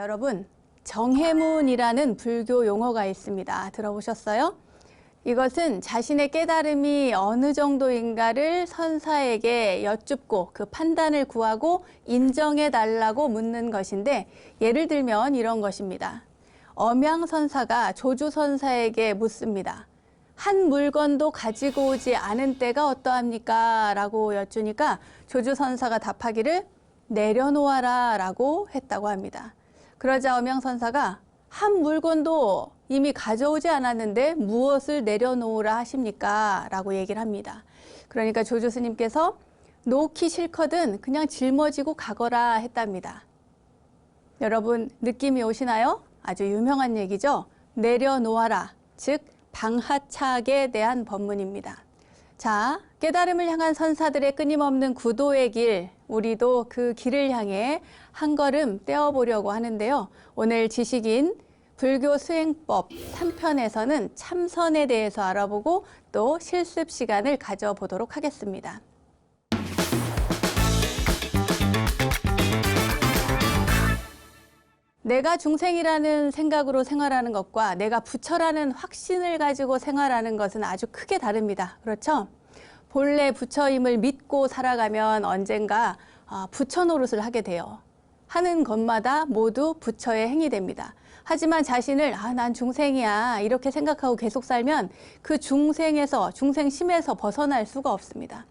여러분, 정해문이라는 불교 용어가 있습니다. 들어보셨어요? 이것은 자신의 깨달음이 어느 정도인가를 선사에게 여쭙고 그 판단을 구하고 인정해 달라고 묻는 것인데, 예를 들면 이런 것입니다. 엄양선사가 조주선사에게 묻습니다. 한 물건도 가지고 오지 않은 때가 어떠합니까? 라고 여쭈니까 조주선사가 답하기를 내려놓아라 라고 했다고 합니다. 그러자 엄양선사가 한 물건도 이미 가져오지 않았는데 무엇을 내려놓으라 하십니까? 라고 얘기를 합니다. 그러니까 조주 스님께서 놓기 싫거든 그냥 짊어지고 가거라 했답니다. 여러분 느낌이 오시나요? 아주 유명한 얘기죠. 내려놓아라, 즉 방하착에 대한 법문입니다. 자, 깨달음을 향한 선사들의 끊임없는 구도의 길, 우리도 그 길을 향해 한 걸음 떼어보려고 하는데요. 오늘 지식인 불교 수행법 3편에서는 참선에 대해서 알아보고 또 실습 시간을 가져보도록 하겠습니다. 내가 중생이라는 생각으로 생활하는 것과 내가 부처라는 확신을 가지고 생활하는 것은 아주 크게 다릅니다. 그렇죠? 본래 부처임을 믿고 살아가면 언젠가 부처 노릇을 하게 돼요. 하는 것마다 모두 부처의 행위 됩니다. 하지만 자신을 난 중생이야 이렇게 생각하고 계속 살면 그 중생심에서 벗어날 수가 없습니다.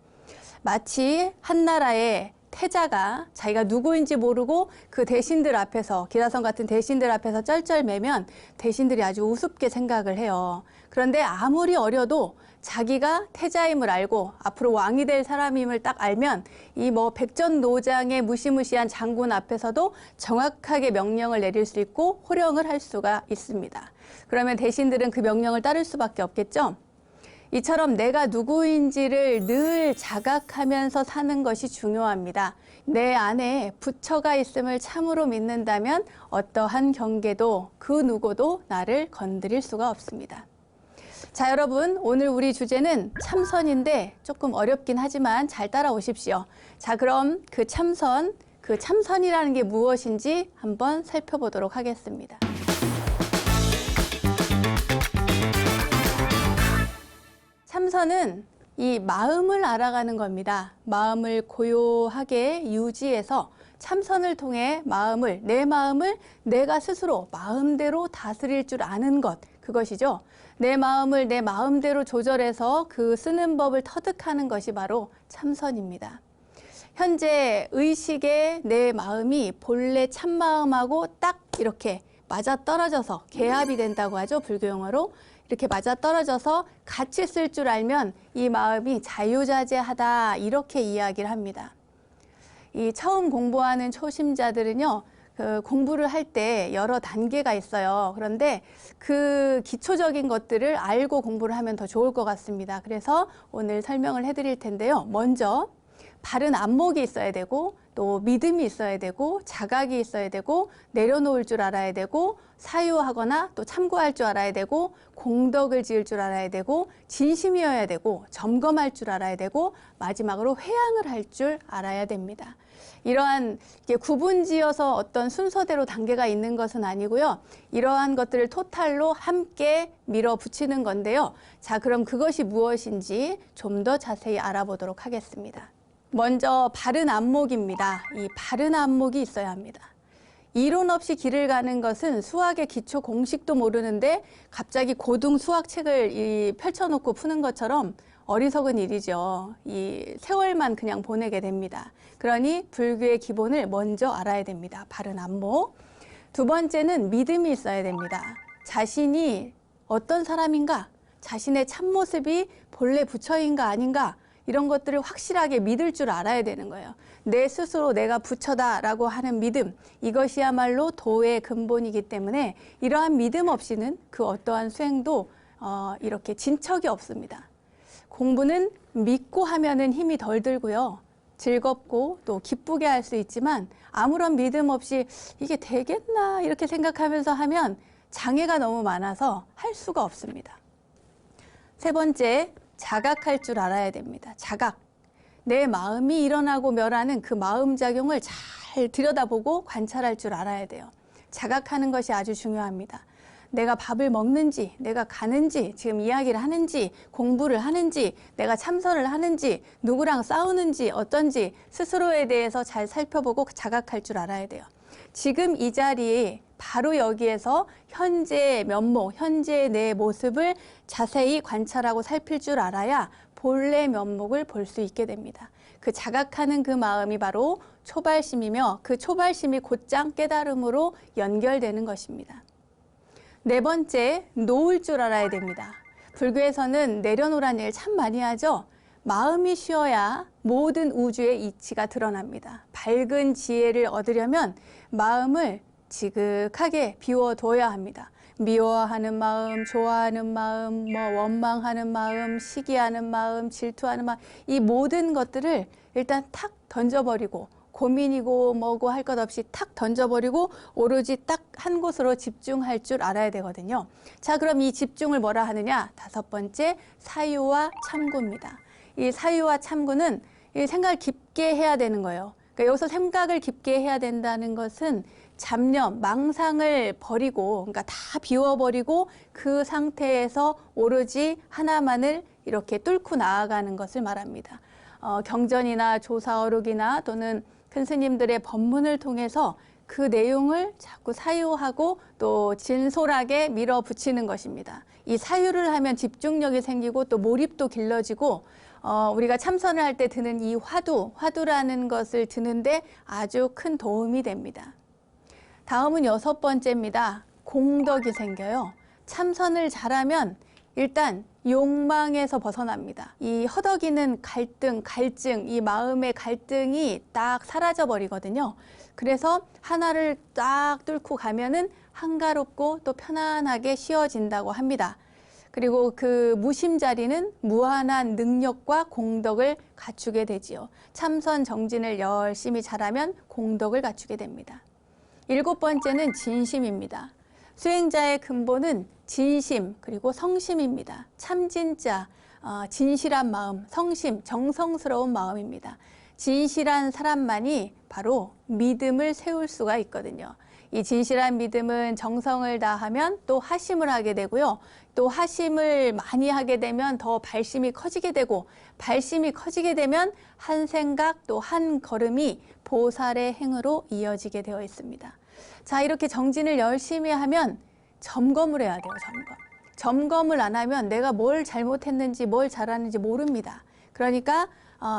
마치 한 나라의 태자가 자기가 누구인지 모르고 그 대신들 앞에서, 기라성 같은 대신들 앞에서 쩔쩔매면 대신들이 아주 우습게 생각을 해요. 그런데 아무리 어려도 자기가 태자임을 알고 앞으로 왕이 될 사람임을 딱 알면 이 백전노장의 무시무시한 장군 앞에서도 정확하게 명령을 내릴 수 있고 호령을 할 수가 있습니다. 그러면 대신들은 그 명령을 따를 수밖에 없겠죠? 이처럼 내가 누구인지를 늘 자각하면서 사는 것이 중요합니다. 내 안에 부처가 있음을 참으로 믿는다면 어떠한 경계도 그 누구도 나를 건드릴 수가 없습니다. 자, 여러분, 오늘 우리 주제는 참선인데 조금 어렵긴 하지만 잘 따라오십시오. 자, 그럼 그 참선이라는 게 무엇인지 한번 살펴보도록 하겠습니다. 참선은 이 마음을 알아가는 겁니다. 마음을 고요하게 유지해서 참선을 통해 내 마음을 내가 스스로 마음대로 다스릴 줄 아는 것, 그것이죠. 내 마음을 내 마음대로 조절해서 그 쓰는 법을 터득하는 것이 바로 참선입니다. 현재 의식의 내 마음이 본래 참마음하고 딱 이렇게 맞아떨어져서 개합이 된다고 하죠. 불교 용어로. 이렇게 맞아떨어져서 같이 쓸 줄 알면 이 마음이 자유자재하다 이렇게 이야기를 합니다. 이 처음 공부하는 초심자들은요. 공부를 할 때 여러 단계가 있어요. 그런데 그 기초적인 것들을 알고 공부를 하면 더 좋을 것 같습니다. 그래서 오늘 설명을 해드릴 텐데요. 먼저 바른 안목이 있어야 되고 또 믿음이 있어야 되고 자각이 있어야 되고 내려놓을 줄 알아야 되고 사유하거나 또 참고할 줄 알아야 되고 공덕을 지을 줄 알아야 되고 진심이어야 되고 점검할 줄 알아야 되고 마지막으로 회양을 할 줄 알아야 됩니다. 이러한 구분지어서 어떤 순서대로 단계가 있는 것은 아니고요. 이러한 것들을 토탈로 함께 밀어붙이는 건데요. 자, 그럼 그것이 무엇인지 좀 더 자세히 알아보도록 하겠습니다. 먼저 바른 안목입니다. 이 바른 안목이 있어야 합니다. 이론 없이 길을 가는 것은 수학의 기초 공식도 모르는데 갑자기 고등 수학책을 펼쳐놓고 푸는 것처럼 어리석은 일이죠. 이 세월만 그냥 보내게 됩니다. 그러니 불교의 기본을 먼저 알아야 됩니다. 바른 안목. 두 번째는 믿음이 있어야 됩니다. 자신이 어떤 사람인가? 자신의 참모습이 본래 부처인가 아닌가? 이런 것들을 확실하게 믿을 줄 알아야 되는 거예요. 내 스스로 내가 부처다라고 하는 믿음, 이것이야말로 도의 근본이기 때문에 이러한 믿음 없이는 그 어떠한 수행도 이렇게 진척이 없습니다. 공부는 믿고 하면은 힘이 덜 들고요. 즐겁고 또 기쁘게 할 수 있지만 아무런 믿음 없이 이게 되겠나 이렇게 생각하면서 하면 장애가 너무 많아서 할 수가 없습니다. 세 번째, 자각할 줄 알아야 됩니다. 자각. 내 마음이 일어나고 멸하는 그 마음작용을 잘 들여다보고 관찰할 줄 알아야 돼요. 자각하는 것이 아주 중요합니다. 내가 밥을 먹는지, 내가 가는지, 지금 이야기를 하는지, 공부를 하는지, 내가 참선을 하는지, 누구랑 싸우는지, 어떤지 스스로에 대해서 잘 살펴보고 자각할 줄 알아야 돼요. 지금 이 자리에 바로 여기에서 현재의 면목, 현재의 내 모습을 자세히 관찰하고 살필 줄 알아야 본래 면목을 볼 수 있게 됩니다. 그 자각하는 그 마음이 바로 초발심이며 그 초발심이 곧장 깨달음으로 연결되는 것입니다. 네 번째, 놓을 줄 알아야 됩니다. 불교에서는 내려놓으라는 일 참 많이 하죠. 마음이 쉬어야 모든 우주의 이치가 드러납니다. 밝은 지혜를 얻으려면 마음을 지극하게 비워둬야 합니다. 미워하는 마음, 좋아하는 마음, 원망하는 마음, 시기하는 마음, 질투하는 마음, 이 모든 것들을 일단 탁 던져버리고 고민이고 뭐고 할 것 없이 탁 던져버리고 오로지 딱 한 곳으로 집중할 줄 알아야 되거든요. 자, 그럼 이 집중을 뭐라 하느냐? 다섯 번째, 사유와 참구입니다. 이 사유와 참구는 이 생각을 깊게 해야 되는 거예요. 그러니까 여기서 생각을 깊게 해야 된다는 것은 잡념, 망상을 버리고, 그러니까 다 비워버리고 그 상태에서 오로지 하나만을 이렇게 뚫고 나아가는 것을 말합니다. 경전이나 조사어록이나 또는 큰 스님들의 법문을 통해서 그 내용을 자꾸 사유하고 또 진솔하게 밀어붙이는 것입니다. 이 사유를 하면 집중력이 생기고 또 몰입도 길러지고 우리가 참선을 할 때 드는 이 화두라는 것을 드는데 아주 큰 도움이 됩니다. 다음은 여섯 번째입니다. 공덕이 생겨요. 참선을 잘하면 일단 욕망에서 벗어납니다. 이 허덕이는 갈증, 이 마음의 갈등이 딱 사라져 버리거든요. 그래서 하나를 딱 뚫고 가면은 한가롭고 또 편안하게 쉬어진다고 합니다. 그리고 그 무심자리는 무한한 능력과 공덕을 갖추게 되지요. 참선 정진을 열심히 잘하면 공덕을 갖추게 됩니다. 일곱 번째는 진심입니다. 수행자의 근본은 진심 그리고 성심입니다. 참진자, 진실한 마음, 성심, 정성스러운 마음입니다. 진실한 사람만이 바로 믿음을 세울 수가 있거든요. 이 진실한 믿음은 정성을 다하면 또 하심을 하게 되고요. 또 하심을 많이 하게 되면 더 발심이 커지게 되고 발심이 커지게 되면 한 생각 또 한 걸음이 보살의 행으로 이어지게 되어 있습니다. 자, 이렇게 정진을 열심히 하면 점검을 해야 돼요. 점검을 안 하면 내가 뭘 잘못했는지 뭘 잘하는지 모릅니다. 그러니까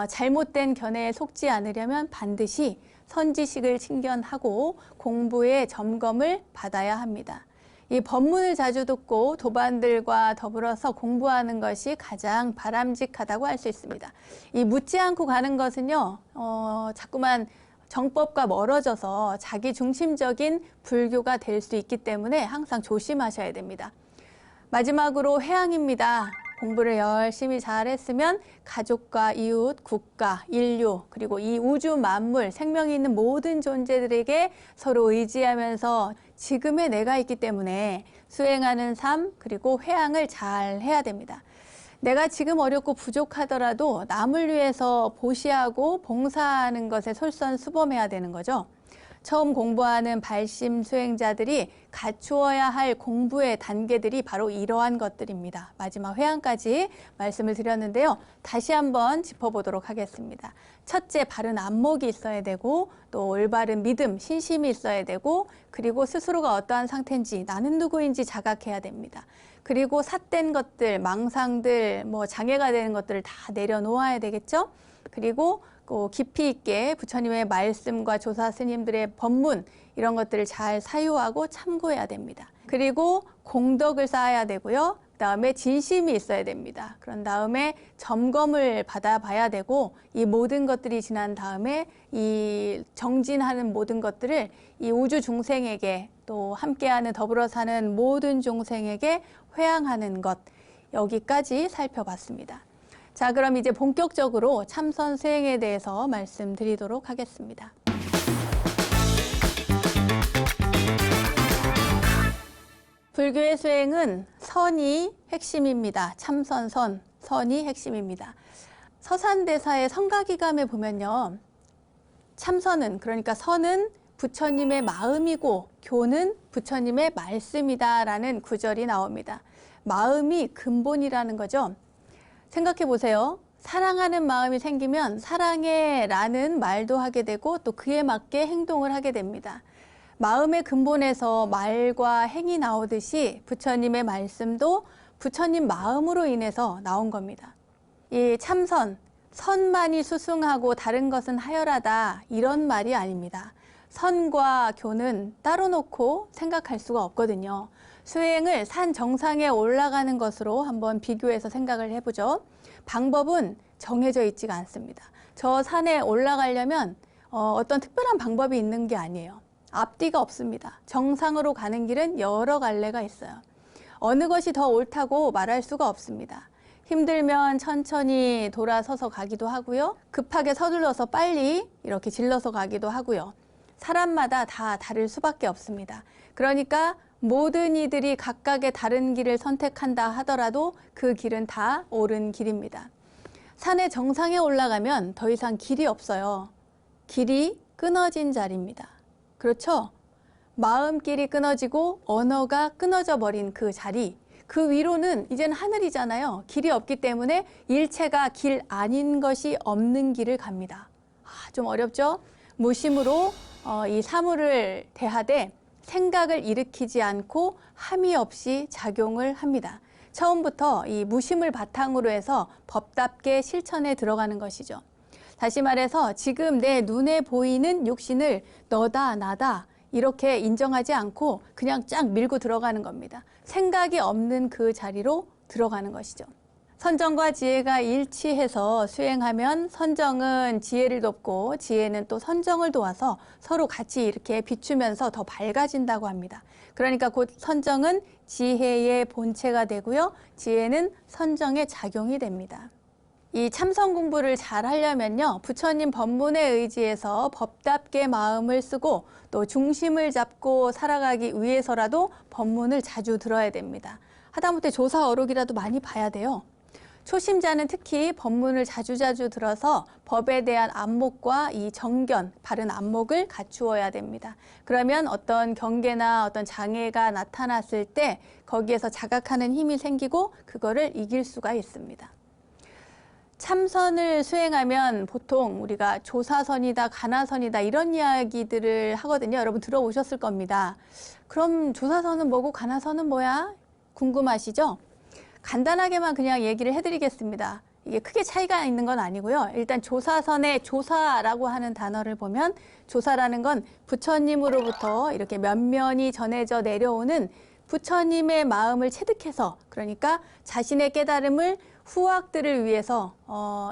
잘못된 견해에 속지 않으려면 반드시 선지식을 챙견하고 공부의 점검을 받아야 합니다. 이 법문을 자주 듣고 도반들과 더불어서 공부하는 것이 가장 바람직하다고 할 수 있습니다. 이 묻지 않고 가는 것은요, 자꾸만 정법과 멀어져서 자기 중심적인 불교가 될 수 있기 때문에 항상 조심하셔야 됩니다. 마지막으로 회항입니다. 공부를 열심히 잘했으면 가족과 이웃, 국가, 인류, 그리고 이 우주 만물, 생명이 있는 모든 존재들에게 서로 의지하면서 지금의 내가 있기 때문에 수행하는 삶, 그리고 회항을 잘 해야 됩니다. 내가 지금 어렵고 부족하더라도 남을 위해서 보시하고 봉사하는 것에 솔선수범해야 되는 거죠. 처음 공부하는 발심 수행자들이 갖추어야 할 공부의 단계들이 바로 이러한 것들입니다. 마지막 회항까지 말씀을 드렸는데요. 다시 한번 짚어보도록 하겠습니다. 첫째, 바른 안목이 있어야 되고 또 올바른 믿음, 신심이 있어야 되고 그리고 스스로가 어떠한 상태인지 나는 누구인지 자각해야 됩니다. 그리고 삿된 것들, 망상들, 장애가 되는 것들을 다 내려놓아야 되겠죠. 그리고 깊이 있게 부처님의 말씀과 조사 스님들의 법문 이런 것들을 잘 사유하고 참고해야 됩니다. 그리고 공덕을 쌓아야 되고요. 그 다음에 진심이 있어야 됩니다. 그런 다음에 점검을 받아봐야 되고 이 모든 것들이 지난 다음에 이 정진하는 모든 것들을 이 우주 중생에게 또 함께하는 더불어 사는 모든 중생에게 회항하는 것, 여기까지 살펴봤습니다. 자, 그럼 이제 본격적으로 참선 수행에 대해서 말씀드리도록 하겠습니다. 불교의 수행은 선이 핵심입니다. 참선선, 선이 핵심입니다. 서산대사의 성가기감에 보면요. 참선은, 그러니까 선은 부처님의 마음이고 교는 부처님의 말씀이다라는 구절이 나옵니다. 마음이 근본이라는 거죠. 생각해 보세요. 사랑하는 마음이 생기면 사랑해라는 말도 하게 되고 또 그에 맞게 행동을 하게 됩니다. 마음의 근본에서 말과 행이 나오듯이 부처님의 말씀도 부처님 마음으로 인해서 나온 겁니다. 이 참선, 선만이 수승하고 다른 것은 하열하다 이런 말이 아닙니다. 선과 교는 따로 놓고 생각할 수가 없거든요. 수행을 산 정상에 올라가는 것으로 한번 비교해서 생각을 해보죠. 방법은 정해져 있지가 않습니다. 저 산에 올라가려면 어떤 특별한 방법이 있는 게 아니에요. 앞뒤가 없습니다. 정상으로 가는 길은 여러 갈래가 있어요. 어느 것이 더 옳다고 말할 수가 없습니다. 힘들면 천천히 돌아서서 가기도 하고요. 급하게 서둘러서 빨리 이렇게 질러서 가기도 하고요. 사람마다 다 다를 수밖에 없습니다. 그러니까 모든 이들이 각각의 다른 길을 선택한다 하더라도 그 길은 다 옳은 길입니다. 산의 정상에 올라가면 더 이상 길이 없어요. 길이 끊어진 자리입니다. 그렇죠? 마음길이 끊어지고 언어가 끊어져 버린 그 자리, 그 위로는 이제는 하늘이잖아요. 길이 없기 때문에 일체가 길 아닌 것이 없는 길을 갑니다. 좀 어렵죠? 무심으로 이 사물을 대하되 생각을 일으키지 않고 함이 없이 작용을 합니다. 처음부터 이 무심을 바탕으로 해서 법답게 실천에 들어가는 것이죠. 다시 말해서 지금 내 눈에 보이는 육신을 너다 나다 이렇게 인정하지 않고 그냥 쫙 밀고 들어가는 겁니다. 생각이 없는 그 자리로 들어가는 것이죠. 선정과 지혜가 일치해서 수행하면 선정은 지혜를 돕고 지혜는 또 선정을 도와서 서로 같이 이렇게 비추면서 더 밝아진다고 합니다. 그러니까 곧 선정은 지혜의 본체가 되고요. 지혜는 선정의 작용이 됩니다. 이 참선 공부를 잘 하려면요. 부처님 법문에 의지해서 법답게 마음을 쓰고 또 중심을 잡고 살아가기 위해서라도 법문을 자주 들어야 됩니다. 하다못해 조사어록이라도 많이 봐야 돼요. 초심자는 특히 법문을 자주자주 들어서 법에 대한 안목과 이 정견, 바른 안목을 갖추어야 됩니다. 그러면 어떤 경계나 어떤 장애가 나타났을 때 거기에서 자각하는 힘이 생기고 그거를 이길 수가 있습니다. 참선을 수행하면 보통 우리가 조사선이다, 가나선이다 이런 이야기들을 하거든요. 여러분 들어오셨을 겁니다. 그럼 조사선은 뭐고 가나선은 뭐야? 궁금하시죠? 간단하게만 그냥 얘기를 해드리겠습니다. 이게 크게 차이가 있는 건 아니고요. 일단 조사선의 조사라고 하는 단어를 보면 조사라는 건 부처님으로부터 이렇게 면면이 전해져 내려오는 부처님의 마음을 체득해서 그러니까 자신의 깨달음을 후학들을 위해서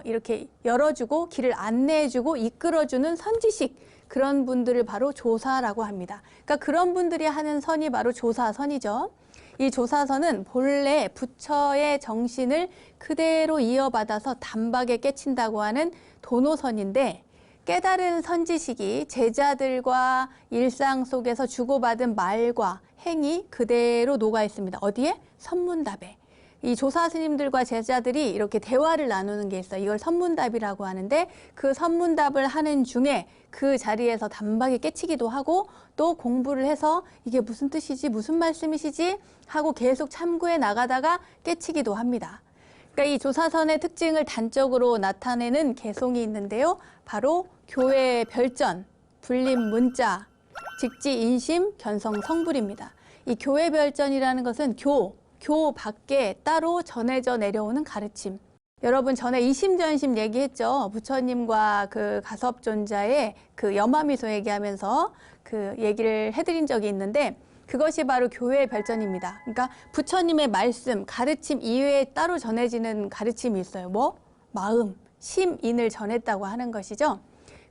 이렇게 열어주고 길을 안내해주고 이끌어주는 선지식 그런 분들을 바로 조사라고 합니다. 그러니까 그런 분들이 하는 선이 바로 조사선이죠. 이 조사선은 본래 부처의 정신을 그대로 이어받아서 단박에 깨친다고 하는 도노선인데 깨달은 선지식이 제자들과 일상 속에서 주고받은 말과 행이 그대로 녹아 있습니다. 어디에? 선문답에. 이 조사 스님들과 제자들이 이렇게 대화를 나누는 게 있어요. 이걸 선문답이라고 하는데 그 선문답을 하는 중에 그 자리에서 단박에 깨치기도 하고 또 공부를 해서 이게 무슨 뜻이지 무슨 말씀이시지 하고 계속 참고해 나가다가 깨치기도 합니다. 그러니까 이 조사선의 특징을 단적으로 나타내는 개송이 있는데요. 바로 교회 별전, 불림 문자, 직지 인심, 견성 성불입니다. 이 교회 별전이라는 것은 교 밖에 따로 전해져 내려오는 가르침. 여러분 전에 이심전심 얘기했죠. 부처님과 그 가섭존자의 그 염화미소 얘기하면서 그 얘기를 해드린 적이 있는데 그것이 바로 교회의 별전입니다. 그러니까 부처님의 말씀, 가르침 이외에 따로 전해지는 가르침이 있어요. 뭐? 마음, 심인을 전했다고 하는 것이죠.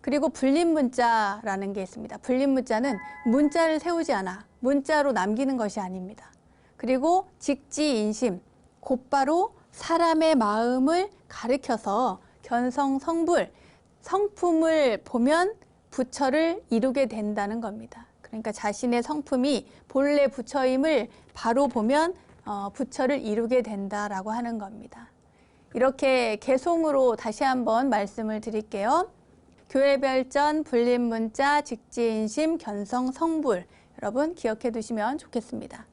그리고 불림문자라는 게 있습니다. 불림문자는 문자를 세우지 않아 문자로 남기는 것이 아닙니다. 그리고 직지인심, 곧바로 사람의 마음을 가르쳐서 견성 성불, 성품을 보면 부처를 이루게 된다는 겁니다. 그러니까 자신의 성품이 본래 부처임을 바로 보면 부처를 이루게 된다라고 하는 겁니다. 이렇게 개송으로 다시 한번 말씀을 드릴게요. 교회별전, 불림문자, 직지인심, 견성, 성불. 여러분 기억해 두시면 좋겠습니다.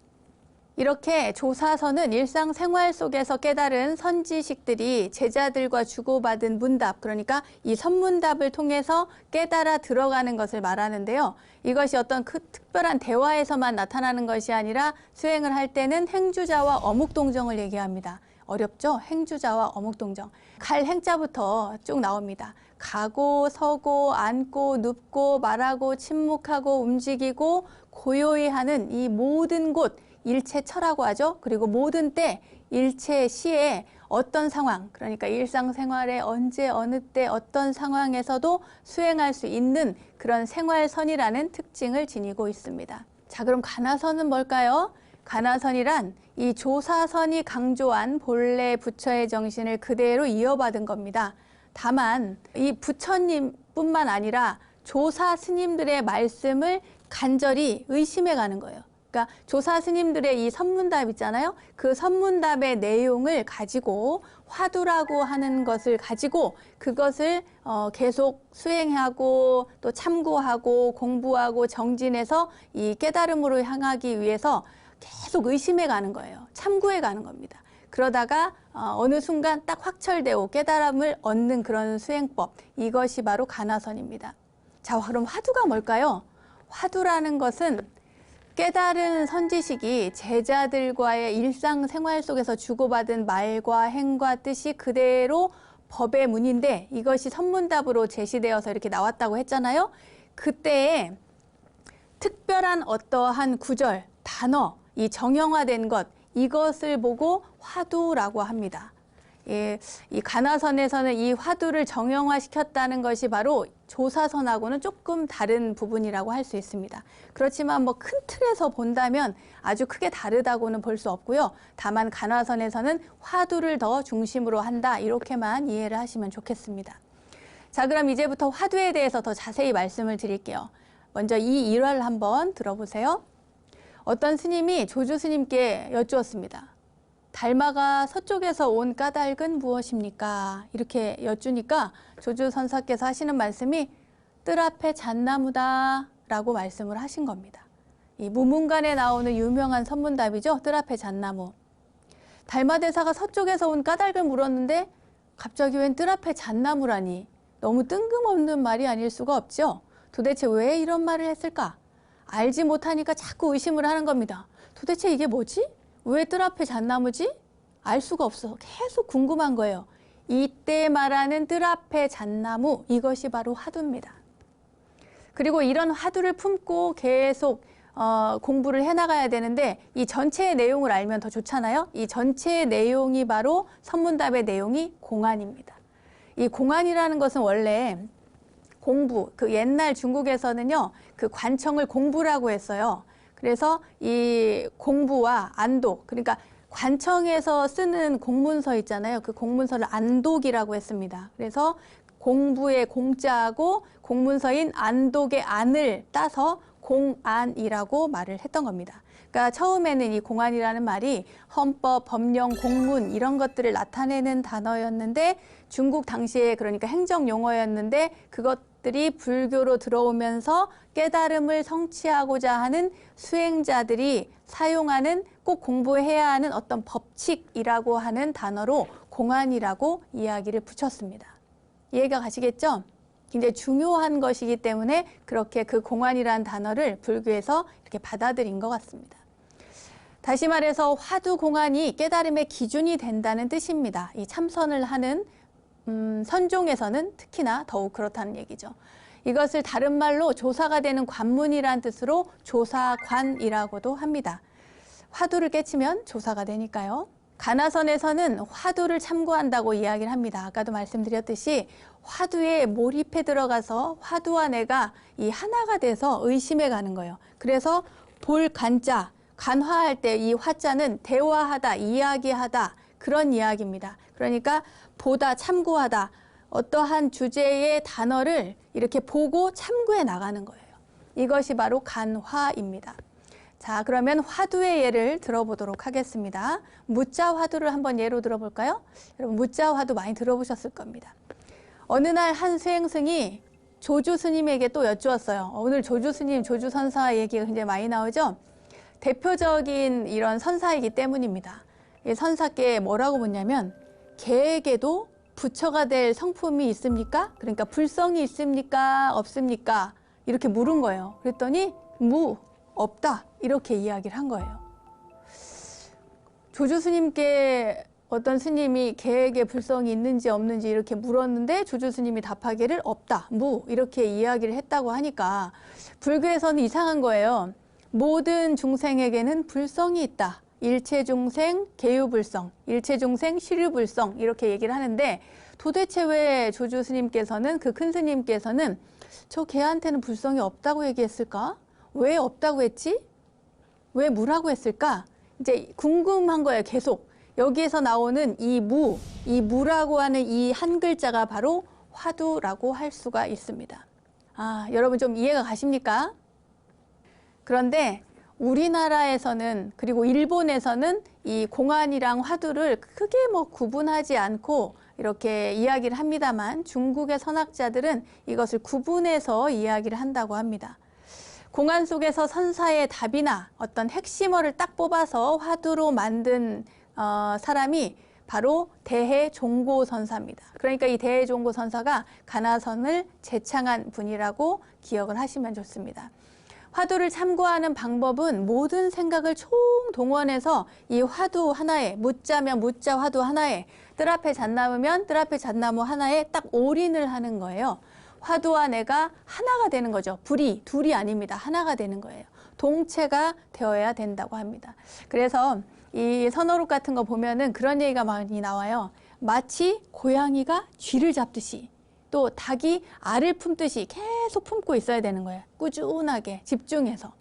이렇게 조사서는 일상생활 속에서 깨달은 선지식들이 제자들과 주고받은 문답, 그러니까 이 선문답을 통해서 깨달아 들어가는 것을 말하는데요. 이것이 어떤 특별한 대화에서만 나타나는 것이 아니라 수행을 할 때는 행주자와 어묵동정을 얘기합니다. 어렵죠? 행주자와 어묵동정. 갈 행자부터 쭉 나옵니다. 가고, 서고, 앉고, 눕고, 말하고, 침묵하고, 움직이고, 고요히 하는 이 모든 곳, 일체처라고 하죠. 그리고 모든 때, 일체 시에 어떤 상황, 그러니까 일상생활에 언제 어느 때 어떤 상황에서도 수행할 수 있는 그런 생활선이라는 특징을 지니고 있습니다. 자, 그럼 가나선은 뭘까요? 가나선이란 이 조사선이 강조한 본래 부처의 정신을 그대로 이어받은 겁니다. 다만 이 부처님뿐만 아니라 조사 스님들의 말씀을 간절히 의심해 가는 거예요. 그러니까 조사 스님들의 이 선문답 있잖아요. 그 선문답의 내용을 가지고 화두라고 하는 것을 가지고 그것을 계속 수행하고 또 참고하고 공부하고 정진해서 이 깨달음으로 향하기 위해서 계속 의심해 가는 거예요. 참고해 가는 겁니다. 그러다가 어느 순간 딱 확철되고 깨달음을 얻는 그런 수행법, 이것이 바로 가나선입니다. 자, 그럼 화두가 뭘까요? 화두라는 것은 깨달은 선지식이 제자들과의 일상생활 속에서 주고받은 말과 행과 뜻이 그대로 법의 문인데 이것이 선문답으로 제시되어서 이렇게 나왔다고 했잖아요. 그때에 특별한 어떠한 구절, 단어, 이 정형화된 것, 이것을 보고 화두라고 합니다. 예, 이 가나선에서는 이 화두를 정형화시켰다는 것이 바로 조사선하고는 조금 다른 부분이라고 할 수 있습니다. 그렇지만 뭐 큰 틀에서 본다면 아주 크게 다르다고는 볼 수 없고요. 다만 가나선에서는 화두를 더 중심으로 한다, 이렇게만 이해를 하시면 좋겠습니다. 자, 그럼 이제부터 화두에 대해서 더 자세히 말씀을 드릴게요. 먼저 이 일화를 한번 들어보세요. 어떤 스님이 조주 스님께 여쭈었습니다. 달마가 서쪽에서 온 까닭은 무엇입니까? 이렇게 여쭈니까 조주 선사께서 하시는 말씀이 뜰 앞에 잣나무다 라고 말씀을 하신 겁니다. 이 무문간에 나오는 유명한 선문답이죠. 뜰 앞에 잣나무. 달마대사가 서쪽에서 온 까닭을 물었는데 갑자기 웬 뜰 앞에 잣나무라니, 너무 뜬금없는 말이 아닐 수가 없죠. 도대체 왜 이런 말을 했을까? 알지 못하니까 자꾸 의심을 하는 겁니다. 도대체 이게 뭐지? 왜 뜰 앞에 잣나무지? 알 수가 없어서 계속 궁금한 거예요. 이때 말하는 뜰 앞에 잣나무, 이것이 바로 화두입니다. 그리고 이런 화두를 품고 계속 공부를 해나가야 되는데 이 전체의 내용을 알면 더 좋잖아요. 이 전체의 내용이 바로 선문답의 내용이 공안입니다. 이 공안이라는 것은 원래 공부, 그 옛날 중국에서는요, 그 관청을 공부라고 했어요. 그래서 이 공부와 안독, 그러니까 관청에서 쓰는 공문서 있잖아요. 그 공문서를 안독이라고 했습니다. 그래서 공부의 공자하고 공문서인 안독의 안을 따서 공안이라고 말을 했던 겁니다. 그러니까 처음에는 이 공안이라는 말이 헌법, 법령, 공문 이런 것들을 나타내는 단어였는데 중국 당시에 그러니까 행정 용어였는데 그것들이 불교로 들어오면서 깨달음을 성취하고자 하는 수행자들이 사용하는 꼭 공부해야 하는 어떤 법칙이라고 하는 단어로 공안이라고 이야기를 붙였습니다. 이해가 가시겠죠? 굉장히 중요한 것이기 때문에 그렇게 그 공안이라는 단어를 불교에서 이렇게 받아들인 것 같습니다. 다시 말해서 화두 공안이 깨달음의 기준이 된다는 뜻입니다. 이 참선을 하는 선종에서는 특히나 더욱 그렇다는 얘기죠. 이것을 다른 말로 조사가 되는 관문이라는 뜻으로 조사관이라고도 합니다. 화두를 깨치면 조사가 되니까요. 가나선에서는 화두를 참고한다고 이야기를 합니다. 아까도 말씀드렸듯이 화두에 몰입해 들어가서 화두와 내가 이 하나가 돼서 의심해 가는 거예요. 그래서 볼 간자, 간화할 때 이 화자는 대화하다, 이야기하다, 그런 이야기입니다. 그러니까 보다, 참고하다, 어떠한 주제의 단어를 이렇게 보고 참고해 나가는 거예요. 이것이 바로 간화입니다. 자, 그러면 화두의 예를 들어보도록 하겠습니다. 무자 화두를 한번 예로 들어볼까요? 여러분 무자 화두 많이 들어보셨을 겁니다. 어느 날 한 수행승이 조주 스님에게 또 여쭈었어요. 오늘 조주 스님, 조주 선사 얘기가 굉장히 많이 나오죠. 대표적인 이런 선사이기 때문입니다. 이 선사께 뭐라고 묻냐면 개에게도 부처가 될 성품이 있습니까? 그러니까 불성이 있습니까? 없습니까? 이렇게 물은 거예요. 그랬더니 없다 이렇게 이야기를 한 거예요. 조주 스님께 어떤 스님이 개에게 불성이 있는지 없는지 이렇게 물었는데 조주 스님이 답하기를 없다, 이렇게 이야기를 했다고 하니까 불교에서는 이상한 거예요. 모든 중생에게는 불성이 있다. 일체중생 개유불성, 일체중생 시류불성 이렇게 얘기를 하는데 도대체 왜 조주 스님께서는 그 큰 스님께서는 저 개한테는 불성이 없다고 얘기했을까? 왜 없다고 했지? 왜 무라고 했을까? 이제 궁금한 거예요. 계속. 여기에서 나오는 이 무라고 하는 이 한 글자가 바로 화두라고 할 수가 있습니다. 여러분 좀 이해가 가십니까? 그런데 우리나라에서는 그리고 일본에서는 이 공안이랑 화두를 크게 구분하지 않고 이렇게 이야기를 합니다만 중국의 선학자들은 이것을 구분해서 이야기를 한다고 합니다. 공안 속에서 선사의 답이나 어떤 핵심어를 딱 뽑아서 화두로 만든 사람이 바로 대해종고선사입니다. 그러니까 이 대해종고선사가 가나선을 제창한 분이라고 기억을 하시면 좋습니다. 화두를 참고하는 방법은 모든 생각을 총동원해서 이 화두 하나에, 무자면 무자 화두 하나에, 뜰 앞에 잣나무면 뜰 앞에 잣나무 하나에 딱 올인을 하는 거예요. 화두와 내가 하나가 되는 거죠. 둘이 아닙니다. 하나가 되는 거예요. 동체가 되어야 된다고 합니다. 그래서 이 선어록 같은 거 보면은 그런 얘기가 많이 나와요. 마치 고양이가 쥐를 잡듯이 또 닭이 알을 품듯이 계속 품고 있어야 되는 거예요. 꾸준하게 집중해서.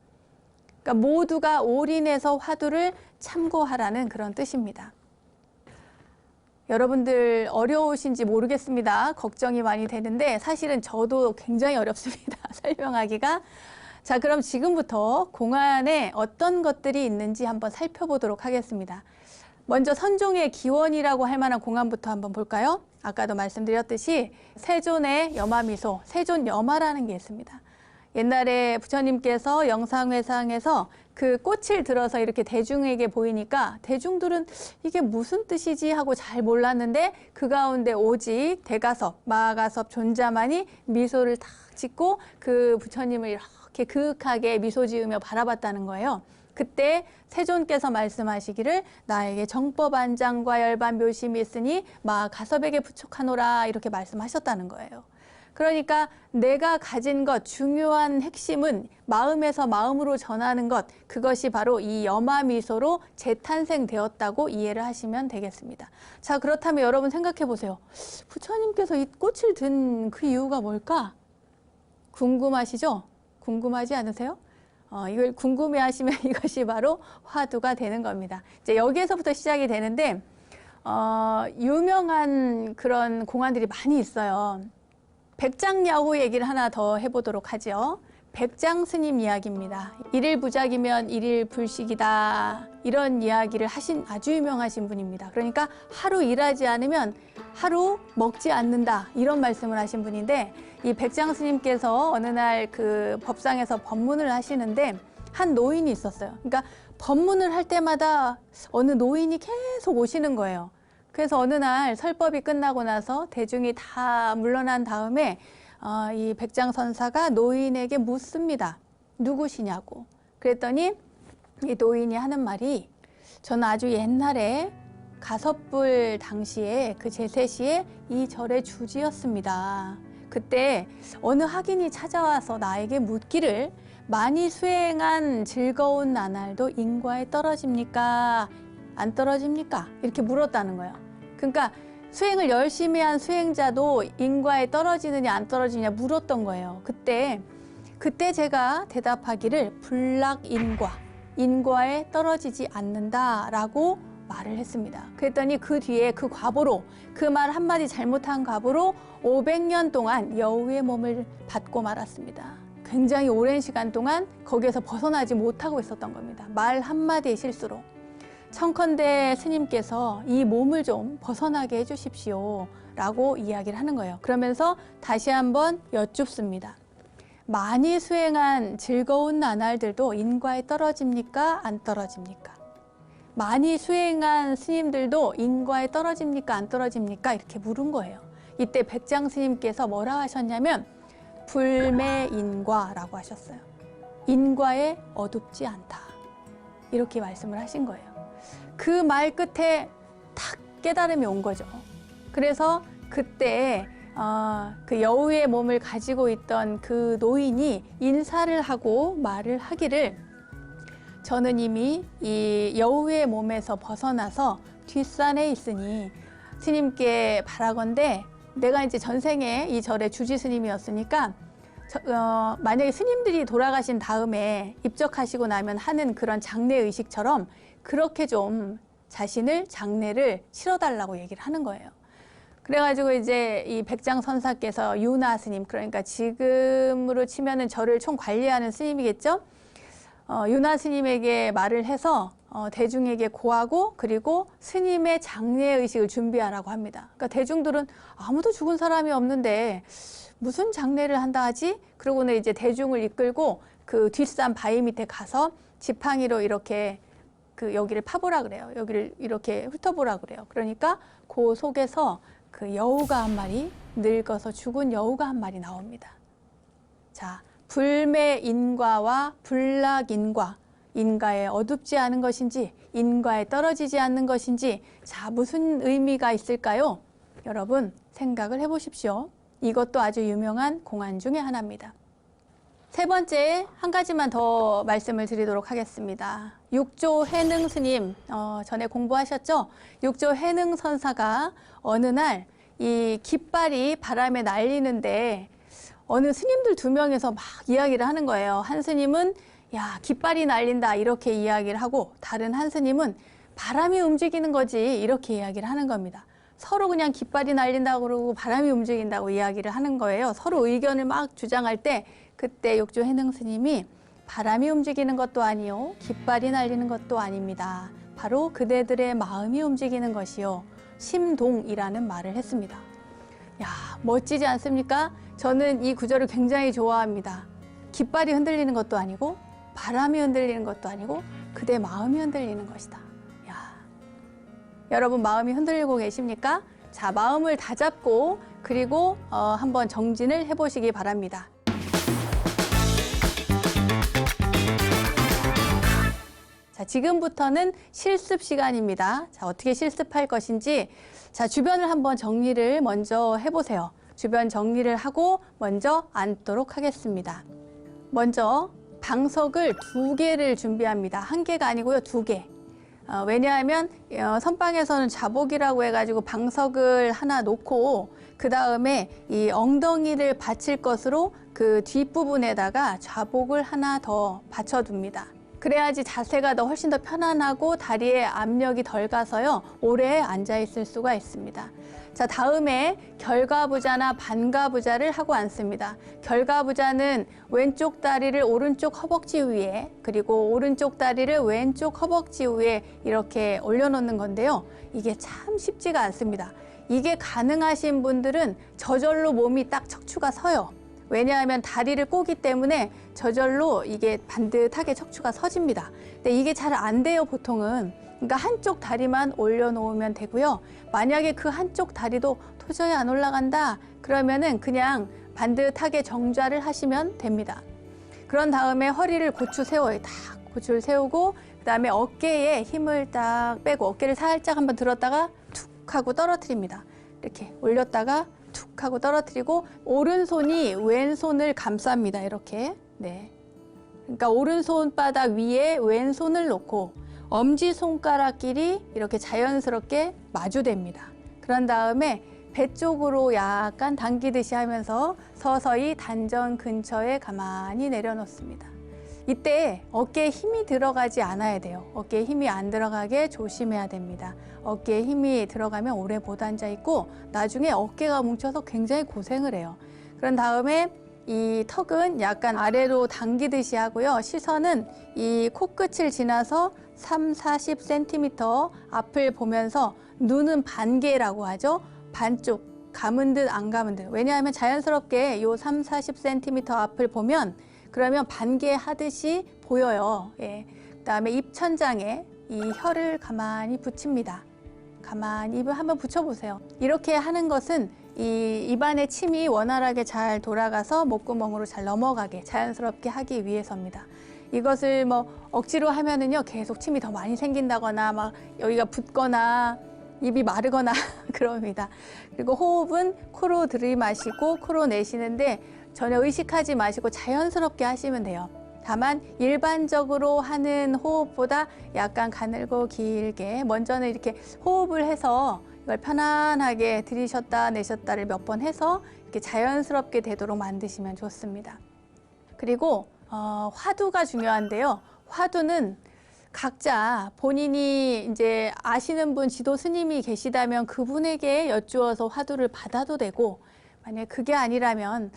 그러니까 모두가 올인해서 화두를 참고하라는 그런 뜻입니다. 여러분들 어려우신지 모르겠습니다. 걱정이 많이 되는데 사실은 저도 굉장히 어렵습니다. 설명하기가. 자, 그럼 지금부터 공안에 어떤 것들이 있는지 한번 살펴보도록 하겠습니다. 먼저 선종의 기원이라고 할 만한 공안부터 한번 볼까요? 아까도 말씀드렸듯이 세존의 여마미소, 세존여마라는 게 있습니다. 옛날에 부처님께서 영상회상에서 그 꽃을 들어서 이렇게 대중에게 보이니까 대중들은 이게 무슨 뜻이지 하고 잘 몰랐는데 그 가운데 오직 대가섭, 마가섭 존자만이 미소를 탁 짓고 그 부처님을 이렇게 그윽하게 미소 지으며 바라봤다는 거예요. 그때 세존께서 말씀하시기를 나에게 정법안장과 열반 묘심이 있으니 마가섭에게 부촉하노라 이렇게 말씀하셨다는 거예요. 그러니까 내가 가진 것 중요한 핵심은 마음에서 마음으로 전하는 것, 그것이 바로 이 여마미소로 재탄생되었다고 이해를 하시면 되겠습니다. 자, 그렇다면 여러분 생각해 보세요. 부처님께서 이 꽃을 든 그 이유가 뭘까? 궁금하시죠? 궁금하지 않으세요? 이걸 궁금해하시면 이것이 바로 화두가 되는 겁니다. 이제 여기에서부터 시작이 되는데 유명한 그런 공안들이 많이 있어요. 백장야호 얘기를 하나 더 해보도록 하죠. 백장 스님 이야기입니다. 일일부작이면 일일불식이다 이런 이야기를 하신 아주 유명하신 분입니다. 그러니까 하루 일하지 않으면 하루 먹지 않는다 이런 말씀을 하신 분인데 이 백장 스님께서 어느 날 그 법상에서 법문을 하시는데 한 노인이 있었어요. 그러니까 법문을 할 때마다 어느 노인이 계속 오시는 거예요. 그래서 어느 날 설법이 끝나고 나서 대중이 다 물러난 다음에 이 백장선사가 노인에게 묻습니다. 누구시냐고. 그랬더니 이 노인이 하는 말이 저는 아주 옛날에 가섭불 당시에 그 제세시에 이 절의 주지였습니다. 그때 어느 학인이 찾아와서 나에게 묻기를 많이 수행한 즐거운 나날도 인과에 떨어집니까? 안 떨어집니까? 이렇게 물었다는 거예요. 그러니까 수행을 열심히 한 수행자도 인과에 떨어지느냐 안 떨어지느냐 물었던 거예요. 그때 제가 대답하기를 불락인과, 인과에 떨어지지 않는다라고 말을 했습니다. 그랬더니 그 뒤에 그 과보로, 그 말 한마디 잘못한 과보로 500년 동안 여우의 몸을 받고 말았습니다. 굉장히 오랜 시간 동안 거기에서 벗어나지 못하고 있었던 겁니다. 말 한마디의 실수로. 청컨대 스님께서 이 몸을 좀 벗어나게 해주십시오 라고 이야기를 하는 거예요. 그러면서 다시 한번 여쭙습니다. 많이 수행한 즐거운 나날들도 인과에 떨어집니까? 안 떨어집니까? 많이 수행한 스님들도 인과에 떨어집니까? 안 떨어집니까? 이렇게 물은 거예요. 이때 백장 스님께서 뭐라 하셨냐면 불매인과라고 하셨어요. 인과에 어둡지 않다. 이렇게 말씀을 하신 거예요. 그 말 끝에 탁 깨달음이 온 거죠. 그래서 그때 그 여우의 몸을 가지고 있던 그 노인이 인사를 하고 말을 하기를 저는 이미 이 여우의 몸에서 벗어나서 뒷산에 있으니 스님께 바라건대 내가 이제 전생에 이 절의 주지 스님이었으니까 만약에 스님들이 돌아가신 다음에 입적하시고 나면 하는 그런 장례 의식처럼 그렇게 좀 자신을 장례를 치러달라고 얘기를 하는 거예요. 그래가지고 이제 이 백장 선사께서 유나 스님, 그러니까 지금으로 치면은 절을 총 관리하는 스님이겠죠? 유나 스님에게 말을 해서 대중에게 고하고 그리고 스님의 장례 의식을 준비하라고 합니다. 그러니까 대중들은 아무도 죽은 사람이 없는데 무슨 장례를 한다 하지? 그러고는 이제 대중을 이끌고 그 뒷산 바위 밑에 가서 지팡이로 이렇게 그 여기를 파보라 그래요. 여기를 이렇게 훑어보라 그래요. 그러니까 그 속에서 그 여우가 한 마리, 늙어서 죽은 여우가 한 마리 나옵니다. 자, 불매인과와 불락인과, 인과에 어둡지 않은 것인지 인과에 떨어지지 않는 것인지, 자, 무슨 의미가 있을까요? 여러분 생각을 해보십시오. 이것도 아주 유명한 공안 중에 하나입니다. 세 번째 한 가지만 더 말씀을 드리도록 하겠습니다. 육조 해능 스님, 전에 공부하셨죠? 육조 해능 선사가 어느 날 이 깃발이 바람에 날리는데 어느 스님들 두 명이서 막 이야기를 하는 거예요. 한 스님은 야, 깃발이 날린다 이렇게 이야기를 하고, 다른 한 스님은 바람이 움직이는 거지 이렇게 이야기를 하는 겁니다. 서로 그냥 깃발이 날린다고 그러고 바람이 움직인다고 이야기를 하는 거예요. 서로 의견을 막 주장할 때 그때 육조 해능 스님이 바람이 움직이는 것도 아니요 깃발이 날리는 것도 아닙니다. 바로 그대들의 마음이 움직이는 것이요 심동이라는 말을 했습니다. 야, 멋지지 않습니까? 저는 이 구절을 굉장히 좋아합니다. 깃발이 흔들리는 것도 아니고 바람이 흔들리는 것도 아니고 그대 마음이 흔들리는 것이다. 야, 여러분 마음이 흔들리고 계십니까? 자, 마음을 다잡고 그리고 한번 정진을 해보시기 바랍니다. 자, 지금부터는 실습 시간입니다. 자, 어떻게 실습할 것인지, 자, 주변을 한번 정리를 먼저 해보세요. 주변 정리를 하고 먼저 앉도록 하겠습니다. 먼저 방석을 2개를 준비합니다. 1개가 아니고요, 2개. 왜냐하면 선방에서는 좌복이라고 해가지고 방석을 하나 놓고 그 다음에 이 엉덩이를 받칠 것으로 그 뒷부분에다가 좌복을 하나 더 받쳐둡니다. 그래야지 자세가 훨씬 더 편안하고 다리에 압력이 덜 가서요 오래 앉아 있을 수가 있습니다. 자, 다음에 결과부자나 반가부자를 하고 앉습니다. 결과부자는 왼쪽 다리를 오른쪽 허벅지 위에, 그리고 오른쪽 다리를 왼쪽 허벅지 위에 이렇게 올려놓는 건데요. 이게 참 쉽지가 않습니다. 이게 가능하신 분들은 저절로 몸이 딱 척추가 서요. 왜냐하면 다리를 꼬기 때문에 저절로 이게 반듯하게 척추가 서집니다. 근데 이게 잘 안 돼요, 보통은. 그러니까 한쪽 다리만 올려놓으면 되고요. 만약에 그 한쪽 다리도 도저히 안 올라간다 그러면은 그냥 반듯하게 정좌를 하시면 됩니다. 그런 다음에 허리를 고추 세워요. 딱 고추를 세우고 그 다음에 어깨에 힘을 딱 빼고 어깨를 살짝 한번 들었다가 툭 하고 떨어뜨립니다. 이렇게 올렸다가 툭 하고 떨어뜨리고 오른손이 왼손을 감쌉니다. 이렇게. 네. 그러니까 오른손바닥 위에 왼손을 놓고 엄지손가락끼리 이렇게 자연스럽게 마주댑니다. 그런 다음에 배 쪽으로 약간 당기듯이 하면서 서서히 단전 근처에 가만히 내려놓습니다. 이때 어깨에 힘이 들어가지 않아야 돼요. 어깨에 힘이 안 들어가게 조심해야 됩니다. 어깨에 힘이 들어가면 오래 못 앉아 있고 나중에 어깨가 뭉쳐서 굉장히 고생을 해요. 그런 다음에 이 턱은 약간 아래로 당기듯이 하고요. 시선은 이 코끝을 지나서 30-40cm 앞을 보면서 눈은 반개라고 하죠. 반쪽 감은 듯 안 감은 듯. 왜냐하면 자연스럽게 요 30-40cm 앞을 보면 그러면 반개하듯이 보여요. 예. 그다음에 입천장에 이 혀를 가만히 붙입니다. 가만히 입을 한번 붙여보세요. 이렇게 하는 것은 이 입안의 침이 원활하게 잘 돌아가서 목구멍으로 잘 넘어가게 자연스럽게 하기 위해서입니다. 이것을 뭐 억지로 하면은요 계속 침이 더 많이 생긴다거나 막 여기가 붓거나 입이 마르거나 그럽니다. 그리고 호흡은 코로 들이마시고 코로 내쉬는데 전혀 의식하지 마시고 자연스럽게 하시면 돼요. 다만 일반적으로 하는 호흡보다 약간 가늘고 길게 먼저는 이렇게 호흡을 해서 이걸 편안하게 들이셨다 내셨다를 몇 번 해서 이렇게 자연스럽게 되도록 만드시면 좋습니다. 그리고 화두가 중요한데요. 화두는 각자 본인이 이제 아시는 분 지도 스님이 계시다면 그분에게 여쭈어서 화두를 받아도 되고, 만약 그게 아니라면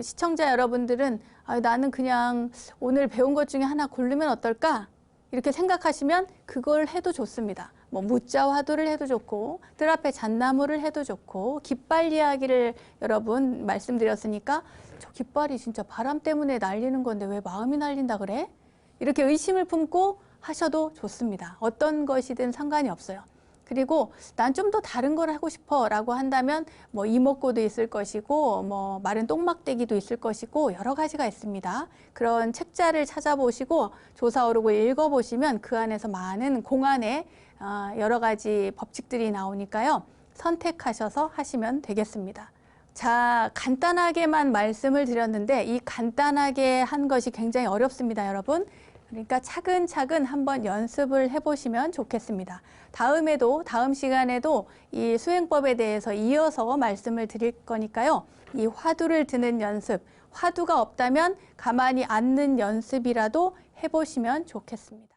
시청자 여러분들은 나는 그냥 오늘 배운 것 중에 하나 고르면 어떨까? 이렇게 생각하시면 그걸 해도 좋습니다. 뭐 무자 화두를 해도 좋고 뜰 앞에 잣나무를 해도 좋고 깃발 이야기를 여러분 말씀드렸으니까 저 깃발이 진짜 바람 때문에 날리는 건데 왜 마음이 날린다 그래? 이렇게 의심을 품고 하셔도 좋습니다. 어떤 것이든 상관이 없어요. 그리고 난 좀 더 다른 걸 하고 싶어 라고 한다면 뭐 이목구도 있을 것이고 뭐 마른 똥막대기도 있을 것이고 여러 가지가 있습니다. 그런 책자를 찾아보시고 조사 오르고 읽어보시면 그 안에서 많은 공안의 여러 가지 법칙들이 나오니까요. 선택하셔서 하시면 되겠습니다. 자, 간단하게만 말씀을 드렸는데 이 간단하게 한 것이 굉장히 어렵습니다, 여러분. 그러니까 차근차근 한번 연습을 해보시면 좋겠습니다. 다음 시간에도 이 수행법에 대해서 이어서 말씀을 드릴 거니까요. 이 화두를 드는 연습, 화두가 없다면 가만히 앉는 연습이라도 해보시면 좋겠습니다.